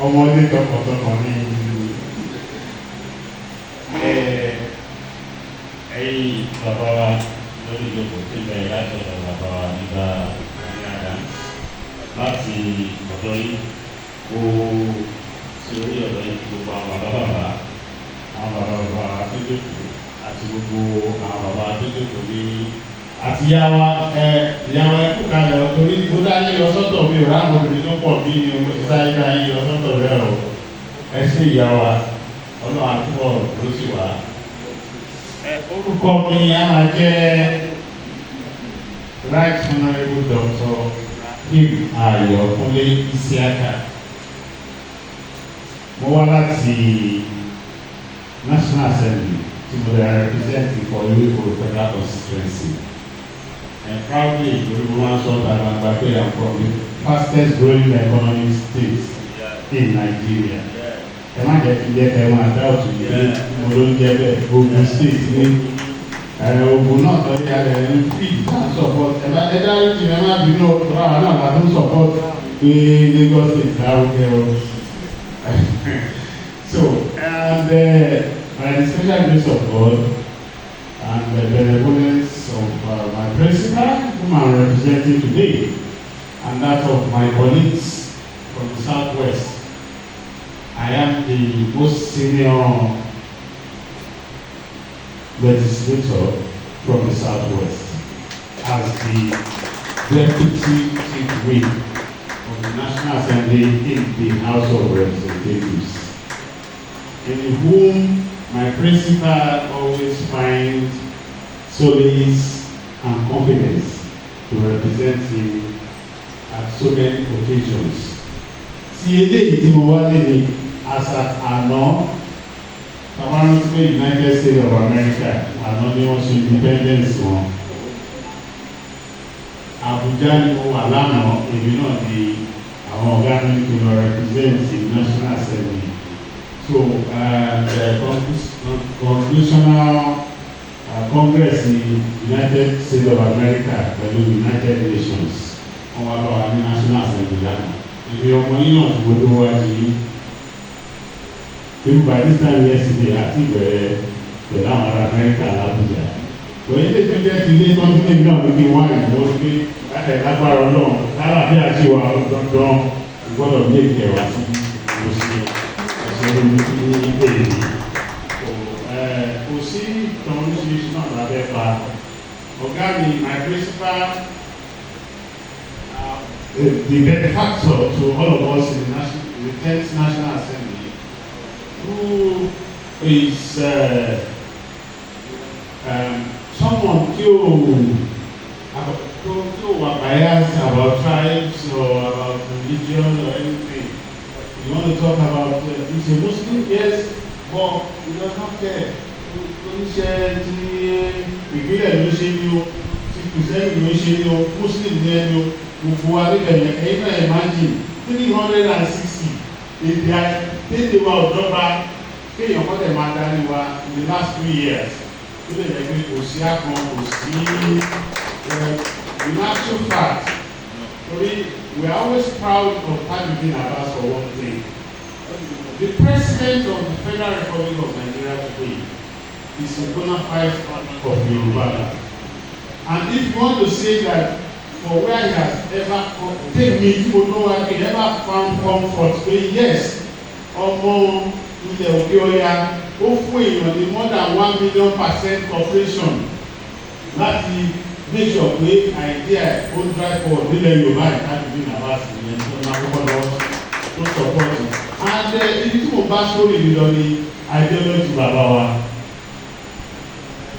ọmọdé tọkàntọkàn ní ẹ̀yìn bàbá wa lórí ìjókòó tí bẹ̀rẹ̀ láti ọ̀dọ̀ bàbá wa nígbà ìyára láti ọ̀dọ̀ yìí kó sí orí ọ̀dọ̀ yìí gbogbo àwọn bàbá tó jókòó àti gbogbo àwọn bàbá tó jókòó ní àti ìyàwó ẹkú kalẹ̀ torí tó dáyé ọsọ́tọ̀ mi ò ráàmù obìnrin tó pọ̀ bí ní ọmọ ìsáyé dáyé ọsọ́tọ̀ rẹ̀ ọ̀ ẹ ṣe ìyàwó ọlọ́run àtúbọ̀ ló sì wá. Orúkọ mi a máa jẹ́ Right Honourable Dr. Hon Olakunle Isiaq. Mo wá láti National Assembly tí mo lè represent for Oloye Federal Constituency. And proudly, we want to that I'm from the fastest growing economic state in Nigeria. I want to get them out to Ogun State. Ogun not only have feed and support. And I don't support the Lagos State. So, and by the special grace of God and the benevolence of my principal, whom I'm representing today, and that of my colleagues from the Southwest, I am the most senior legislator from the Southwest as the deputy chief whip of the National Assembly in the House of Representatives, in whom my principal always finds solace and confidence to represent him at so many occasions. Tí eléyìí tí mo wá lé ní àná, tàbí pé United States of America àná ni wọ́n ṣe independence wọn. Abuja ni mo wà lánàá, èmi náà ni àwọn ọ̀gá mi tó lọ represent the National Assembly. So the Constitutional Congress in United States of America pẹ̀lú United Nations wọ́n wá lọ́wọ́ ní National Assembly lánàá. Ìgbé ọmọ yín náà ti gbọdọ̀ wájú yìí. By this time yesterday àti ìbẹ̀rẹ̀ pẹ̀lú àwọn ará Amẹ́ríkà l'Abuja. Òye tètè jẹ́ ti ilé tọ́jú lè náà wípé wọ́n á ìwọ́n pé lágbára náà lára bí àti wà dandan gbọ́dọ̀ ní èké wá sí oṣù ẹ̀ṣẹ̀ ní ilé ìlú. Kò sí ìtàn oríṣiríṣi náà lábẹ́ pa. Ọ̀gá mi, my principal, the benefactor to all of us in the 10th National Assembly, who is someone who are biased about tribes or about religion or anything. You want to talk about he's a Muslim, yes, but he does not care. Oníṣẹ́ tí ìgbélẹ̀ ló ṣe ní o, tí kìrìsìtẹ́nì ló ṣe ní o, Muslim ní ẹni o, gbogbo wa níbẹ̀ yẹn, ẹ̀yin náà imagine 360 èdè wa ọ̀dọ́gba kéèyàn kọ́tẹ̀ máa darí wa in the last 3 years. Ó lè jẹ́ pé kò sí àkàn, kò sí in actual fact, we are always proud of having Abbas for one thing. The President of the Federal Republic of Nigeria today is a bona fide of Yoruba. And if you want to say that for where he has ever come, take me to know where he ever found comfort, say yes, ọmọ ilẹ̀ òkè ọya ó fún èèyàn ní more than 1 million% corporation láti make sure pé idea ó drive forward nílẹ̀ Yorùbá ìkájú bí nàbà sí ilẹ̀ tó máa kọ́kọ́ lọ́wọ́ tó support it. And ibi tí mo bá sórí mi lọ ní ideology bàbá wa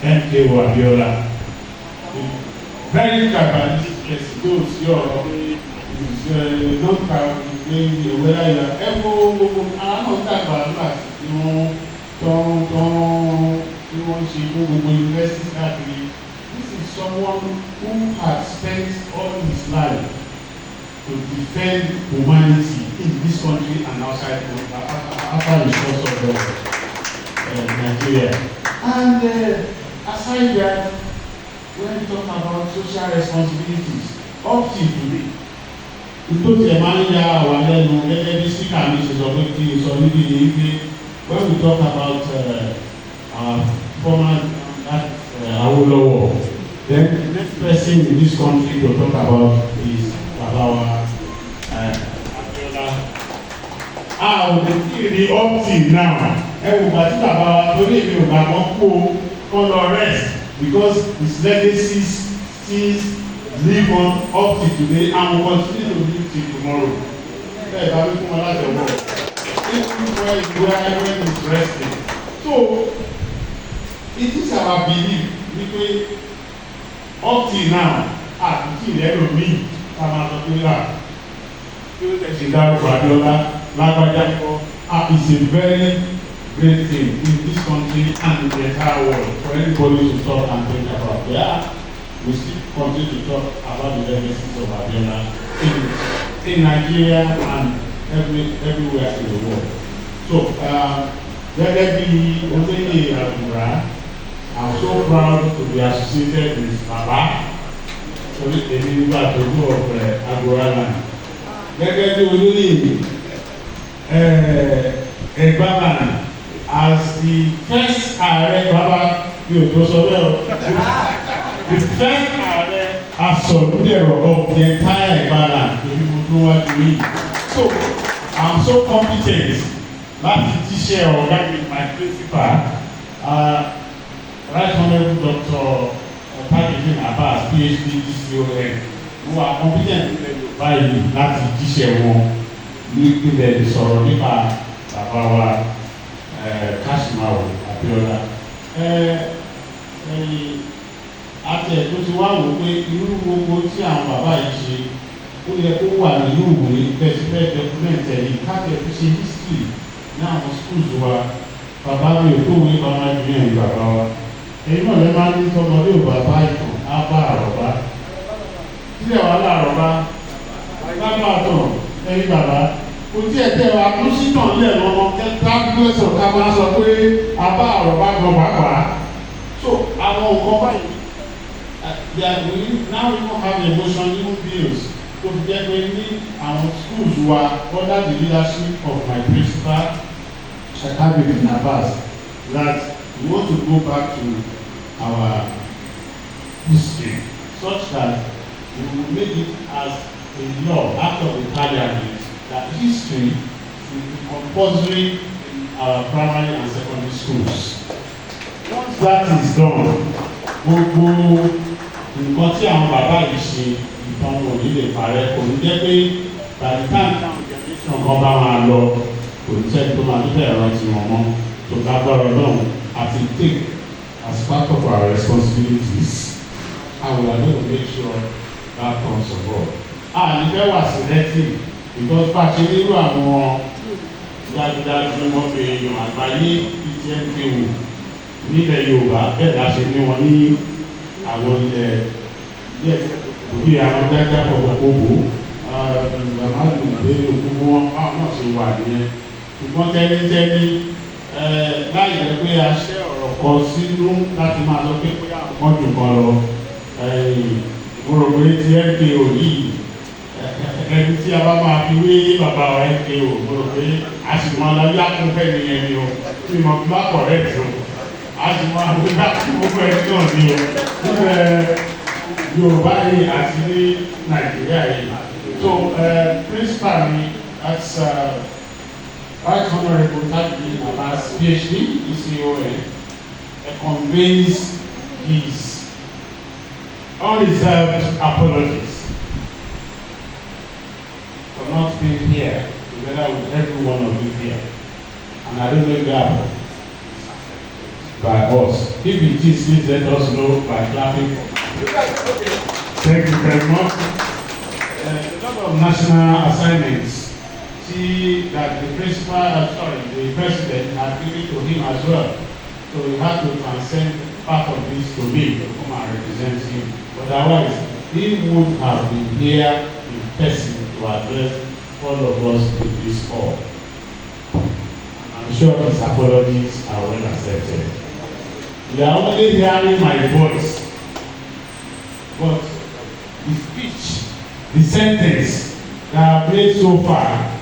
M.k.o Abiola, very tribalistic person, those your non-tribal whether you are ever àwọn dàgbà láti tí wọ́n ṣe gbogbo university káàkiri. This is someone who has spent all his life to defend humanity in this country and outside after the shores of Nigeria. And aside that, when we talk about social responsibilities, up till today, nítorí ẹ̀ máa ń ya wà lẹ́nu gẹ́gẹ́ bí síkà mi ṣe sọ pé kí sọ níbi yìí pé when we talk about our former Awolowo, then the next person in this country to talk about is Baba Abiola. Ò lè tí ì up till now. Ẹ wò bá tí bàbá wa torí èmi ò gbà wọ́n kó lọ rest because his legacy still live on up till today and will continue to live till tomorrow. Bẹ́ẹ̀ bá mi fún wọn láti ọwọ́. Even when he is resting. So it is our belief wípé up till now àtúntì lẹ́nu mi ká máa sọ pé kí ó tẹ̀sí dárúkọ Abiola lágbájá kọ́ is a very great thing in this country and in the entire world for anybody to talk and think about. We still continue to talk about the legacies of Abiola in Nigeria and everywhere in the world. So gẹ́gẹ́ bí Oloye Abiola, I'm so proud to be associated with Baba torí èmi nígbà tó kú ọ̀pẹ Abiola. Gẹ́gẹ́ bí Oloye Ẹgbàmà as the first ààrẹ Baba yóò tó sọ bẹ́ẹ̀ o. The first ààrẹ asọ̀lúdẹ̀rọ̀ of the entire Ẹgbàmà èmi mo tún wá ju yìí. So I'm so competent láti tíṣẹ́ ọ̀gá mi my principal Right Honourable Dr. Tajudeen Abbas PhD DCON who are competent báyìí láti tíṣẹ́ wọn ní ìpínlẹ̀ ìsọ̀rọ̀ nípa bàbá wa Kashimawo Abiola. Àti ẹ̀ tó ti wá wò pé irú gbogbo tí àwọn bàbá yìí ṣe ó yẹ kó wà nínú ìwé bẹ́ẹ̀ dọ́kúmẹ̀ntì ẹ̀yìn káàkiri fi ṣe history ní àwọn schools wa. Bàbá mi ò kówé bàbá mi ẹ̀ bàbá wa. Èyí náà lè máa ní tọmọdé ò bàbá ìtàn á bá àrọ̀bá. Sílẹ̀ wà láàrọ̀bá bàbá àtàn ẹ̀yìn bàbá. Kò tí ẹ̀ tẹ́ wa kó sítàn lẹ̀ lọ́mọ kẹ́kẹ́ gbẹ́sọ̀ ká máa sọ pé a bá àrọ̀bá gan pàápàá. So àwọn nǹkan báyìí now we don't have emotion even bills. To get many schools who are under the leadership of my principal, Tajudeen Abbas, that we want to go back to our history such that we will make it as a law act of the parliament that history should be compulsory in our primary and secondary schools. Once that is done, gbogbo nǹkan tí àwọn bàbá yìí ṣe ìtàn òní lè parẹ́ kò ní jẹ́ pé by the time generation kan bá máa lọ kò ní sẹ́ni tó máa níbẹ̀ rántí wọn mọ́ tó lágbára náà àti take as part of our responsibilities and we are going to make sure that comes about. Nífẹ̀ẹ́ wà selective because bá a ṣe nírú àwọn dájúdájú wọn fi èèyàn àgbáyé ìtẹ́ǹtẹ̀wò nílẹ̀ Yorùbá bẹ́ẹ̀ la ṣe ní wọn ní àwọn ilẹ̀ òbí àwọn dájá pọ̀pọ̀pọ̀bò àmàlù ìbéèrè òkú wọn báwọn náà ṣe wà nìyẹn ṣùgbọ́n tẹ́lítẹ́lí láì jẹ́ pé a ṣẹ́ ọ̀rọ̀ kan sínú láti máa sọ pé wọ́n jù kan lọ ìmọ̀ràn tí M.k.o yìí ẹni tí a bá máa fi wé bàbá M.k.o mo rò pé a sì máa lọ yá fún fẹ́ nìyẹn ni o tí mo bá kọ̀ rẹ̀ tó a sì máa wé bá gbogbo ẹni náà ni o níbẹ̀ Yorùbá yìí àti ní Nàìjíríà yìí. So principal mi that's Right Honourable Tajudeen Abbas PhD DCON conveys his unreserved apologies for not being here together with every one of you here. And I don't know if that by us. If it is, please let us know by clapping. Thank you very much. A lot of national assignments that the the president had given to him as well. So he had to transcend part of this to me to come and represent him. But otherwise, he would have been here in person to address all of us in this hall. I'm sure his apologies are well accepted. You are only hearing my voice, but the speech, the sentence that I've made so far,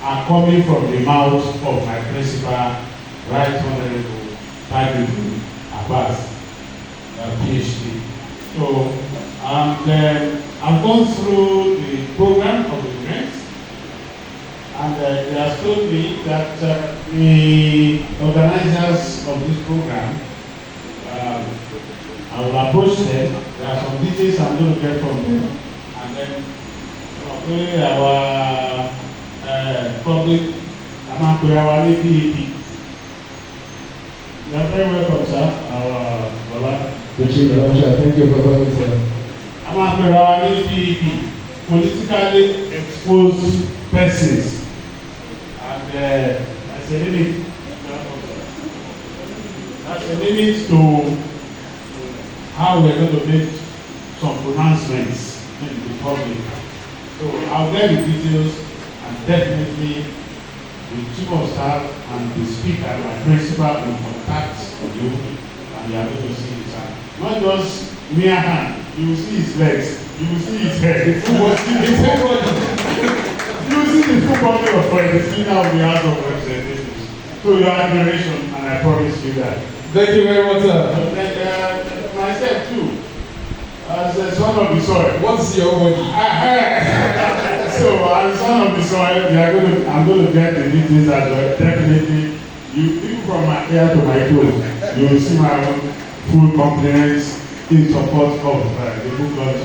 are coming from the mouth of my principal, Right Honorable Tajuddin Abbas, PhD. So, I've gone through the program of the event, and they have told me that the organizers of this program, I will approach them. There are some details I'm going to get from them, and then our public, our PAP. You are very welcome, sir. Our Baba. Thank you for coming, sir. Our PAP, politically exposed persons, and as a limit to how we're going to make some pronouncements in the public. So I'll get the details, and definitely the chief of staff and the speaker, my principal, will contact you, and you are going to see his hand. Not just mere hand, you will see his legs, you will see his head, the full body, you will see the full body of the speaker of the House of Representatives. So your admiration, and I promise you that. Thank you very much, sir. Myself too, as a son of the soil. What is your body? So, as son of the soil, I'm going to get the details as well. Definitely, people from my hair to my toes, you will see my own full compliance in support of the book launch.